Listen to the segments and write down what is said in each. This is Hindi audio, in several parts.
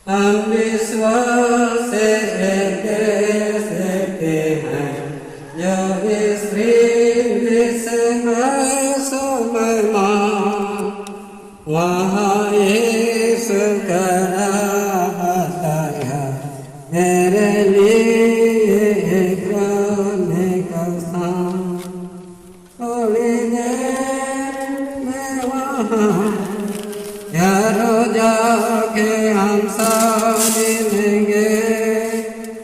हम विश्वास से कहते हैं जो इस वहाँ यीशु का हटाया मेरे लिए ग्रहण का स्थान। थोड़ी देर में वहाँ यारों जाके हम सब मिलेंगे।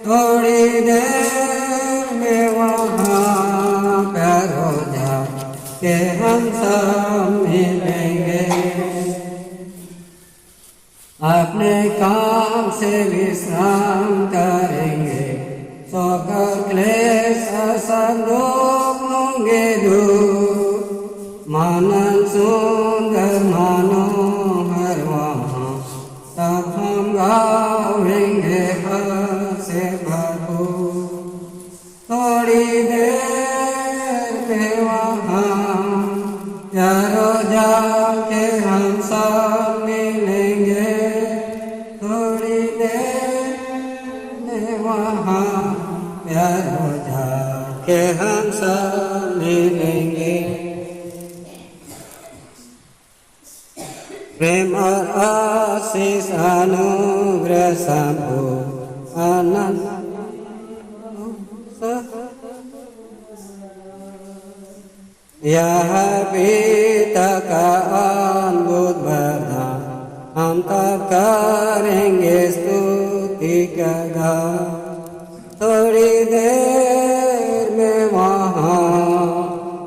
थोड़ी देर में वहाँ प्यारो जाके हम सब मिलेंगे। अपने काम से विश्राम करेंगे, सोकर क्लेश असंदोख होंगे दूर। मानन सुंदर मनोहर वहाँ तब हम गावेंगे हर्ष से भरपूर। थोड़ी देर में वहाँ यारों जाके हम सब मिलेंगे। थोड़ी देर में वहाँ यारों जाके हम सब मिलेंगे। प्रेम और आशीष अनुग्रह संपूर्ण आनंद यह पिता का अद्भुत वरदान हम तब करेंगे स्तुति का गान। थोड़ी देर में वहाँ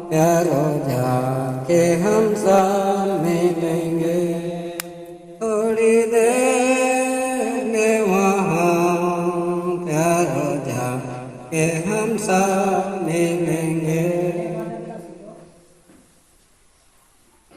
प्यारों जाके हम सब मिलेंगे। थोड़ी देर में वहाँ प्यारों जाके हम सब मिलेंगे।